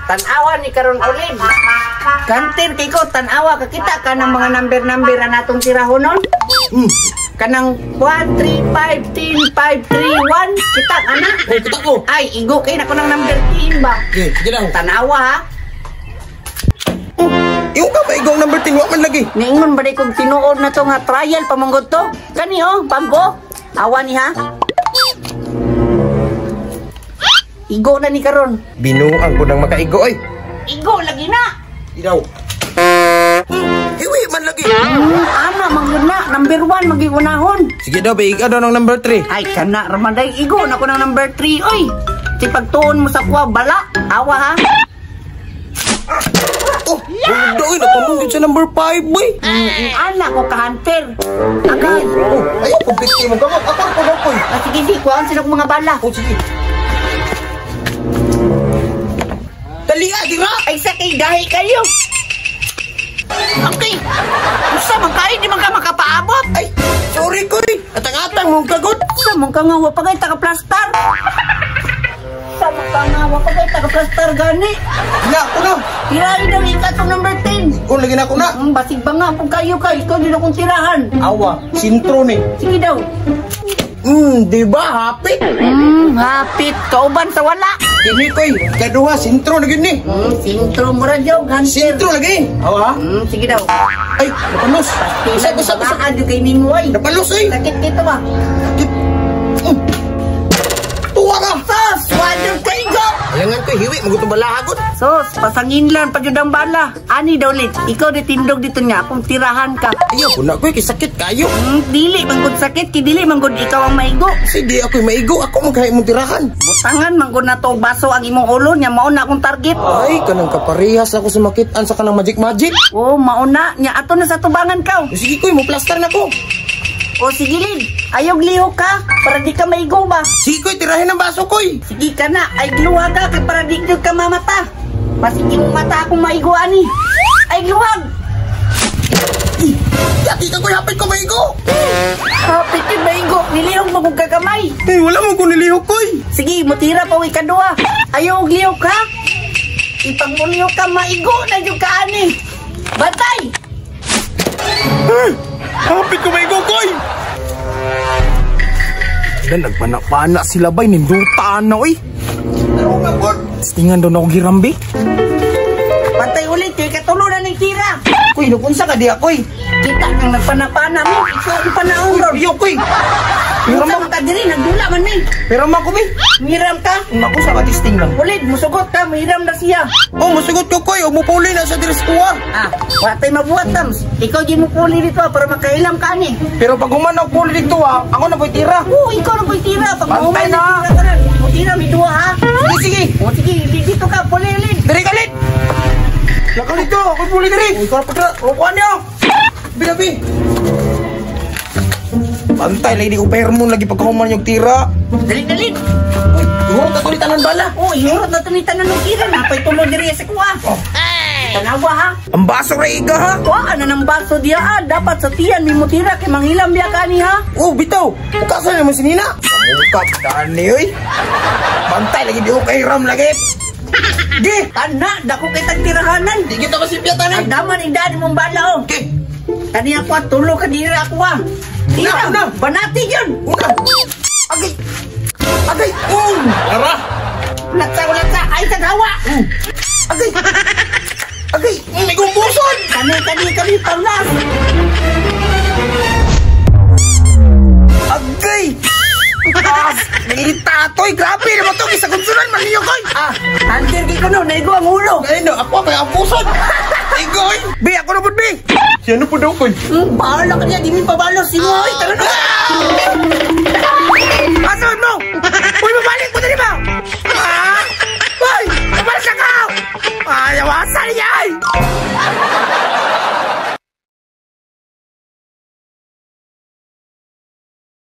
Tanawa ni karon ulit. Kantir kay ko tanawa kakita ka ng mga number anatong tirahonon. Kanang 1, 3, 5, 10, 5, 3, 1. Kita ana. Kita ko. Ay, igo kay nako ng number 10 ba? Okay, sige lang. Tanawa ha. Yung ka ba ikaw number 10 wa man lagi. Niingon ba day kog tinuod na to nga trial pamanggod to? Kani oh, bangko. Awa ni ha. Igo na ni karon. Binuang ko nang makaigo ay. Igo lagi na. Ilaw. Iwi man lagi. Ana manggod na number 1 magiunahon. Sige daw, ikaw daw ng number 3. Ay kana ramaday igo na ko ng number 3 oy. Ti pagtuon mo sa kuwa bala. Awa ha. Oh, doy natulog sa number 5 boy. Ana ko ka-hunter. Agay. Oh, ay ako bigti mo gamot. Ako ko. Sige di kuan sila mga bala. Oh, sige. Dali dira. Ay sakay dahil kayo. Okay. Usa man kay di man ka makapaabot. Ay, sorry ko eh. Atang-atang mong kagot. Usa man ka nga wa pagay taga-plaster. Usa man ka nga wa pagay taga-plaster gani. Na, ako na. Tirahin daw ikatong number 10. Kung lagi na ako na. Basig ba nga kung kayo ka, ikaw din akong tirahan. Awa, sintro ni. Sige daw. Di ba hapit? Hapit. Kauban sa wala. Kini koy, kaduha sintro lagi ni. Sintro mo rin daw, hunter. Sintro lagi. Awa. Sige daw. Ay, napalos. Isa adyo kay Nimo ay. Napalos ay. Sakit dito ba? Tuwa ka. Sos, wadyo kayo go. Alangan ko, hiwi, magutong balahagot. Sos, pasangin lang pa ang bala. Ani daw ulit, ikaw ditindog dito niya kung tirahan ka. Ayaw ko na ko, kisakit kayo. Dili, manggod sakit, dili, manggod ikaw ang maigo. Kasi di ako'y maigo, ako magkahay mong tirahan. Butangan, manggod na to baso ang imong ulo niya, mauna akong target. Ay, kanang kaparehas ako sa makitaan sa kanang magic. Oh, mauna niya, ato na sa tubangan ka. Sige ko'y, mo plaster na ko. O sige Lid, ayog liho ka, para di ka maigo ba? Sige ko'y, tirahin ang baso ko'y. Sige ka na, ay gluwag ka, kay para di ka mamata. Masigi mong mata akong maigo ani. Ay gluwag! Yati ka ko'y, hapit ko maigo. Hapit yung maigo, nilihog mo kong kagamay. Eh, wala mo kung nilihog ko'y. Sige, mutira pa uwi kadua. Ayog liho ka. Ipagmuliho ka, maigo na yung ka ani. Bantay! Hapit ko maigo ko'y. Dan nagpanak-panak sila ba'y nindutaan na oy. Tingan daw na akong girambi. Bantay ulit, kay katulunan ng tira. Koy, nukunsa ka di ako'y. Kita kang nagpanapana mo, ikaw ang panahon ron. Iyo ko'y. Miram ka diri, nagdula man ni. Pero ako mi. Miram ka? Ako sa katisting lang. Ulit, musugot ka, miram na siya. Oh, masugot ko ko'y. Umupuli na sa diris kuha. Watay mabuhat tams. Ikaw di mo puli dito para makailam ka ni. Pero pag humanaw puli dito ako na po'y tira. Oo, ikaw na po'y tira. Pag Bantay na. Tira, may duha ha. Sige. O sige, dito ka, puli ulit. Diri kalit. Lakaw dito, ako'y puli diri. Ikaw na pagka, upuan niyo. Binabi. Bantay, lady, upair mo lagi pagkahuman yung tira. Dalit. Uy, ihurot na tulitan ng bala. Oo, ihurot na tulitan na ng tira. Napay tulo diri sa kuha. Tanawa ha. Ang baso ray ka ha. Kuha na ng baso diya ha. Dapat sa tiyan, may mutira kay manghilam biya ka ni ha. Oh, bitaw. Bukasan naman si Nina. Pamukap, daan ni, oy. Bantay, lagi di ko kay Ram lagi. Di, tanda, dako kay tagtirahanan. Di kita masipyatan eh. Agdaman ang daan mong bala oh. Okay. Tani ako at tulo ka diri ako ha. Tira, Una. banati yun. Una. Agay. Agay. Ara. Ulat sa, ay taghawa. Agay. Agay. May gumbuson. Kani, panglas. Agay. Nilitatoy. Grabe naman ito. Isa kunsunan man niyo koy. Hunter kay kuno, naigo ang ulo. Ay no, ako may ambuson. Igoy. Bi, ako na po, Bi. Sino po daw koy? Bahala ka niya, di mi pabalos. Sino, ay, tara na.